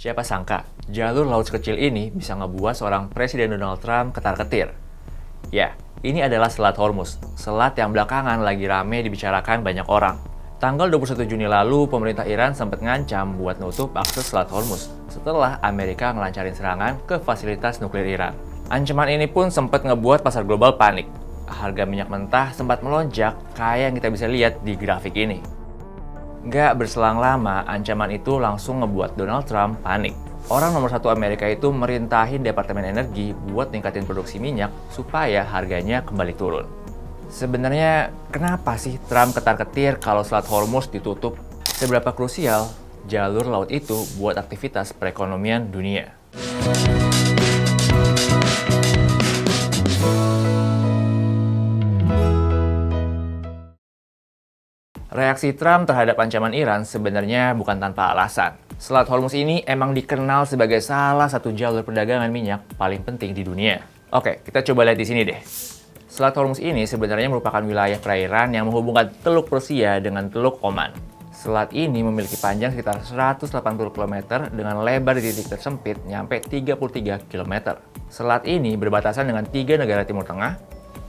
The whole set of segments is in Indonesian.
Siapa sangka, jalur laut sekecil ini bisa ngebuat seorang Presiden Donald Trump ketar-ketir. Ya, ini adalah Selat Hormuz, selat yang belakangan lagi rame dibicarakan banyak orang. Tanggal 21 Juni lalu, pemerintah Iran sempat ngancam buat nutup akses Selat Hormuz setelah Amerika ngelancarin serangan ke fasilitas nuklir Iran. Ancaman ini pun sempat ngebuat pasar global panik. Harga minyak mentah sempat melonjak kayak yang kita bisa lihat di grafik ini. Nggak berselang lama, ancaman itu langsung ngebuat Donald Trump panik. Orang nomor satu Amerika itu merintahin Departemen Energi buat ningkatin produksi minyak supaya harganya kembali turun. Sebenarnya, kenapa sih Trump ketar-ketir kalau Selat Hormuz ditutup? Seberapa krusial jalur laut itu buat aktivitas perekonomian dunia? Reaksi Trump terhadap ancaman Iran sebenarnya bukan tanpa alasan. Selat Hormuz ini emang dikenal sebagai salah satu jalur perdagangan minyak paling penting di dunia. Oke, kita coba lihat di sini deh. Selat Hormuz ini sebenarnya merupakan wilayah perairan yang menghubungkan Teluk Persia dengan Teluk Oman. Selat ini memiliki panjang sekitar 180 km dengan lebar di titik tersempit nyampe 33 km. Selat ini berbatasan dengan 3 negara Timur Tengah,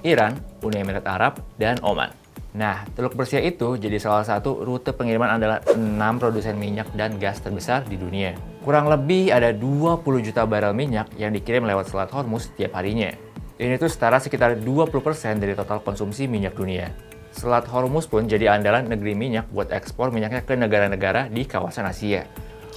Iran, Uni Emirat Arab, dan Oman. Nah, Teluk Persia itu jadi salah satu rute pengiriman andalan 6 produsen minyak dan gas terbesar di dunia. Kurang lebih ada 20 juta barel minyak yang dikirim lewat Selat Hormuz setiap harinya. Ini tuh setara sekitar 20% dari total konsumsi minyak dunia. Selat Hormuz pun jadi andalan negeri minyak buat ekspor minyaknya ke negara-negara di kawasan Asia.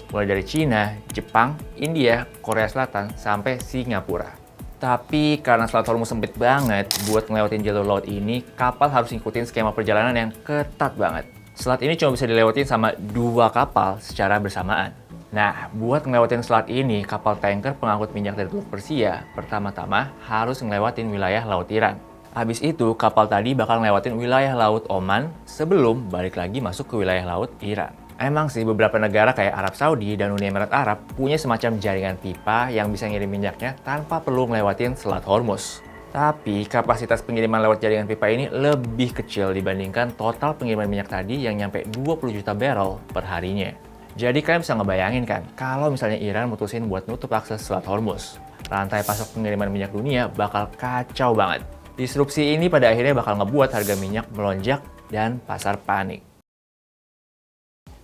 Mulai dari Cina, Jepang, India, Korea Selatan, sampai Singapura. Tapi karena Selat Hormuz sempit banget, buat ngelewatin jalur laut ini, kapal harus ngikutin skema perjalanan yang ketat banget. Selat ini cuma bisa dilewatin sama 2 kapal secara bersamaan. Nah, buat ngelewatin selat ini, kapal tanker pengangkut minyak dari Teluk Persia pertama-tama harus ngelewatin wilayah Laut Iran. Habis itu, kapal tadi bakal ngelewatin wilayah Laut Oman sebelum balik lagi masuk ke wilayah Laut Iran. Emang sih beberapa negara kayak Arab Saudi dan Uni Emirat Arab punya semacam jaringan pipa yang bisa ngirim minyaknya tanpa perlu ngelewatin Selat Hormuz. Tapi kapasitas pengiriman lewat jaringan pipa ini lebih kecil dibandingkan total pengiriman minyak tadi yang nyampe 20 juta barrel per harinya. Jadi kalian bisa ngebayangin kan, kalau misalnya Iran mutusin buat nutup akses Selat Hormuz, rantai pasok pengiriman minyak dunia bakal kacau banget. Disrupsi ini pada akhirnya bakal ngebuat harga minyak melonjak dan pasar panik.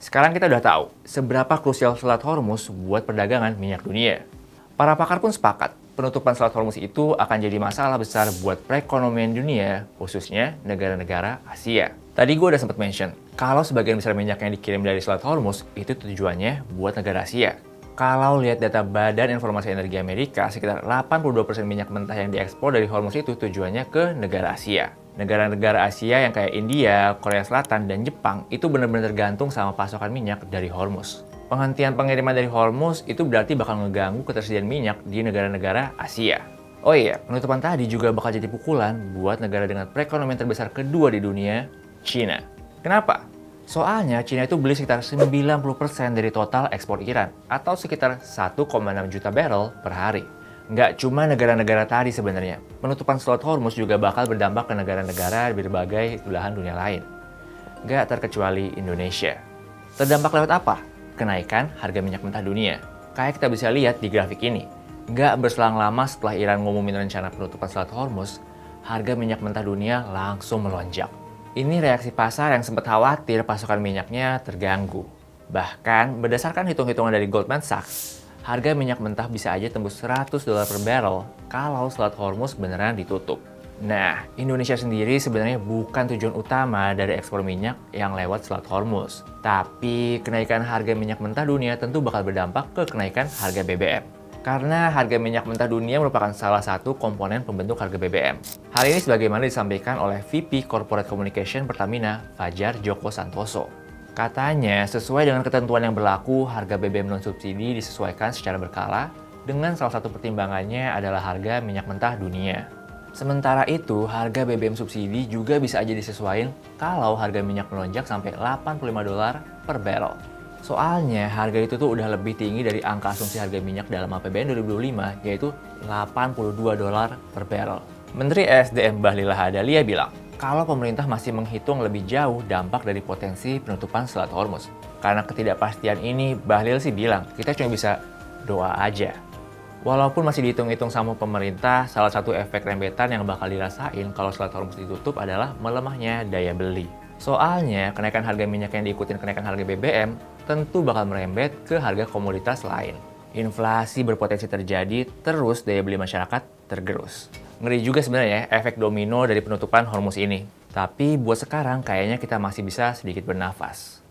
Sekarang kita udah tahu seberapa krusial Selat Hormuz buat perdagangan minyak dunia. Para pakar pun sepakat, penutupan Selat Hormuz itu akan jadi masalah besar buat perekonomian dunia, khususnya negara-negara Asia. Tadi gue udah sempat mention, kalau sebagian besar minyak yang dikirim dari Selat Hormuz itu tujuannya buat negara Asia. Kalau lihat data Badan Informasi Energi Amerika, sekitar 82% minyak mentah yang diekspor dari Hormuz itu tujuannya ke negara Asia. Negara-negara Asia yang kayak India, Korea Selatan, dan Jepang itu benar-benar tergantung sama pasokan minyak dari Hormuz. Penghentian pengiriman dari Hormuz itu berarti bakal ngeganggu ketersediaan minyak di negara-negara Asia. Oh iya, penutupan tadi juga bakal jadi pukulan buat negara dengan perekonomian terbesar kedua di dunia, China. Kenapa? Soalnya China itu beli sekitar 90% dari total ekspor Iran, atau sekitar 1,6 juta barrel per hari. Nggak cuma negara-negara tadi sebenarnya, penutupan Selat Hormuz juga bakal berdampak ke negara-negara di berbagai belahan dunia lain. Nggak terkecuali Indonesia. Terdampak lewat apa? Kenaikan harga minyak mentah dunia. Kayak kita bisa lihat di grafik ini. Nggak berselang lama setelah Iran ngumumin rencana penutupan Selat Hormuz, harga minyak mentah dunia langsung melonjak. Ini reaksi pasar yang sempat khawatir pasokan minyaknya terganggu. Bahkan, berdasarkan hitung-hitungan dari Goldman Sachs, harga minyak mentah bisa aja tembus $100 per barrel kalau Selat Hormuz beneran ditutup. Nah, Indonesia sendiri sebenarnya bukan tujuan utama dari ekspor minyak yang lewat Selat Hormuz. Tapi, kenaikan harga minyak mentah dunia tentu bakal berdampak ke kenaikan harga BBM. Karena harga minyak mentah dunia merupakan salah satu komponen pembentuk harga BBM. Hal ini sebagaimana disampaikan oleh VP Corporate Communication Pertamina, Fajar Joko Santoso. Katanya, sesuai dengan ketentuan yang berlaku, harga BBM non-subsidi disesuaikan secara berkala dengan salah satu pertimbangannya adalah harga minyak mentah dunia. Sementara itu, harga BBM subsidi juga bisa aja disesuaikan kalau harga minyak melonjak sampai $85 per barrel. Soalnya, harga itu tuh udah lebih tinggi dari angka asumsi harga minyak dalam APBN 2025, yaitu $82 per barrel. Menteri ESDM Bahlil Lahadalia bilang, kalau pemerintah masih menghitung lebih jauh dampak dari potensi penutupan Selat Hormuz. Karena ketidakpastian ini, Bahlil sih bilang, kita cuma bisa doa aja. Walaupun masih dihitung-hitung sama pemerintah, salah satu efek rembetan yang bakal dirasain kalau Selat Hormuz ditutup adalah melemahnya daya beli. Soalnya, kenaikan harga minyak yang diikutin kenaikan harga BBM tentu bakal merembet ke harga komoditas lain. Inflasi berpotensi terjadi, terus daya beli masyarakat tergerus. Ngeri juga sebenarnya efek domino dari penutupan Hormuz ini. Tapi buat sekarang kayaknya kita masih bisa sedikit bernafas.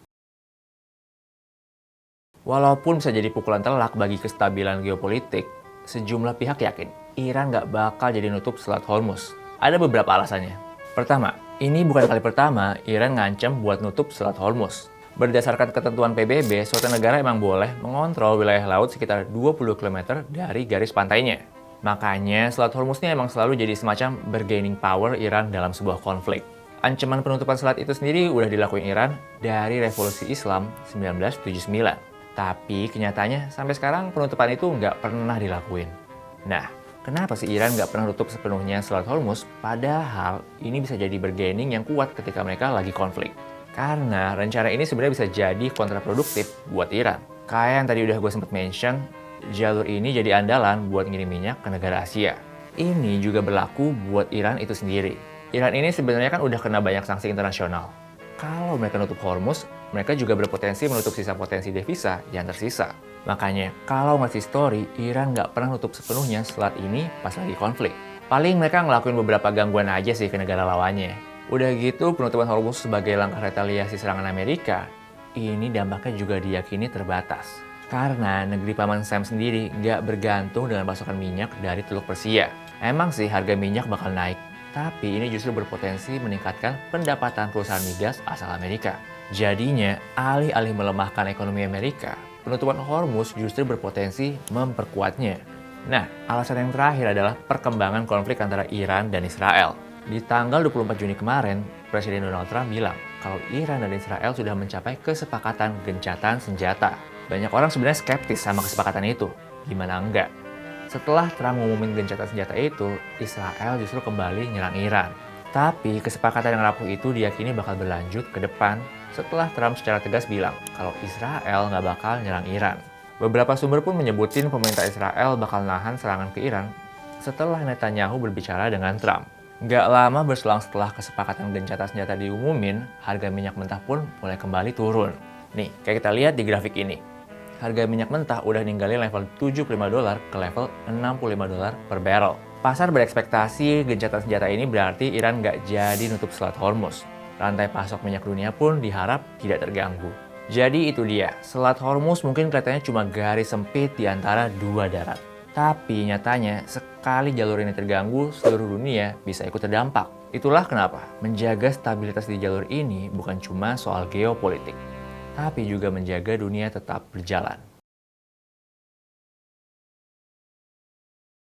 Walaupun bisa jadi pukulan telak bagi kestabilan geopolitik, sejumlah pihak yakin Iran nggak bakal jadi nutup Selat Hormuz. Ada beberapa alasannya. Pertama, ini bukan kali pertama Iran ngancam buat nutup Selat Hormuz. Berdasarkan ketentuan PBB, suatu negara emang boleh mengontrol wilayah laut sekitar 20 km dari garis pantainya. Makanya, Selat Hormuz ini emang selalu jadi semacam bargaining power Iran dalam sebuah konflik. Ancaman penutupan selat itu sendiri udah dilakuin Iran dari Revolusi Islam 1979. Tapi kenyataannya sampai sekarang penutupan itu nggak pernah dilakuin. Nah, kenapa sih Iran nggak pernah tutup sepenuhnya Selat Hormuz? Padahal ini bisa jadi bargaining yang kuat ketika mereka lagi konflik. Karena rencana ini sebenarnya bisa jadi kontraproduktif buat Iran. Kayak yang tadi udah gue sempat mention, jalur ini jadi andalan buat ngirim minyak ke negara Asia. Ini juga berlaku buat Iran itu sendiri. Iran ini sebenarnya kan udah kena banyak sanksi internasional. Kalau mereka nutup Hormuz, mereka juga berpotensi menutup sisa potensi devisa yang tersisa. Makanya, kalau ngasih story, Iran nggak pernah nutup sepenuhnya selat ini pas lagi konflik. Paling mereka ngelakuin beberapa gangguan aja sih ke negara lawannya. Udah gitu, penutupan Hormuz sebagai langkah retaliasi serangan Amerika, ini dampaknya juga diyakini terbatas. Karena negeri Paman Sam sendiri nggak bergantung dengan pasokan minyak dari Teluk Persia. Emang sih harga minyak bakal naik, tapi ini justru berpotensi meningkatkan pendapatan perusahaan migas asal Amerika. Jadinya, alih-alih melemahkan ekonomi Amerika, penutupan Hormuz justru berpotensi memperkuatnya. Nah, alasan yang terakhir adalah perkembangan konflik antara Iran dan Israel. Di tanggal 24 Juni kemarin, Presiden Donald Trump bilang kalau Iran dan Israel sudah mencapai kesepakatan gencatan senjata. Banyak orang sebenarnya skeptis sama kesepakatan itu. Gimana enggak? Setelah Trump ngumumin gencatan senjata itu, Israel justru kembali nyerang Iran. Tapi kesepakatan yang rapuh itu diyakini bakal berlanjut ke depan setelah Trump secara tegas bilang kalau Israel nggak bakal nyerang Iran. Beberapa sumber pun menyebutin pemerintah Israel bakal nahan serangan ke Iran setelah Netanyahu berbicara dengan Trump. Nggak lama berselang setelah kesepakatan gencatan senjata diumumin, harga minyak mentah pun mulai kembali turun. Nih, kayak kita lihat di grafik ini. Harga minyak mentah udah ninggalin level $75 ke level $65 per barrel. Pasar berekspektasi gencatan senjata ini berarti Iran nggak jadi nutup Selat Hormuz. Rantai pasok minyak dunia pun diharap tidak terganggu. Jadi itu dia, Selat Hormuz mungkin kelihatannya cuma garis sempit di antara dua darat. Tapi nyatanya, sekali jalur ini terganggu, seluruh dunia bisa ikut terdampak. Itulah kenapa menjaga stabilitas di jalur ini bukan cuma soal geopolitik, tapi juga menjaga dunia tetap berjalan.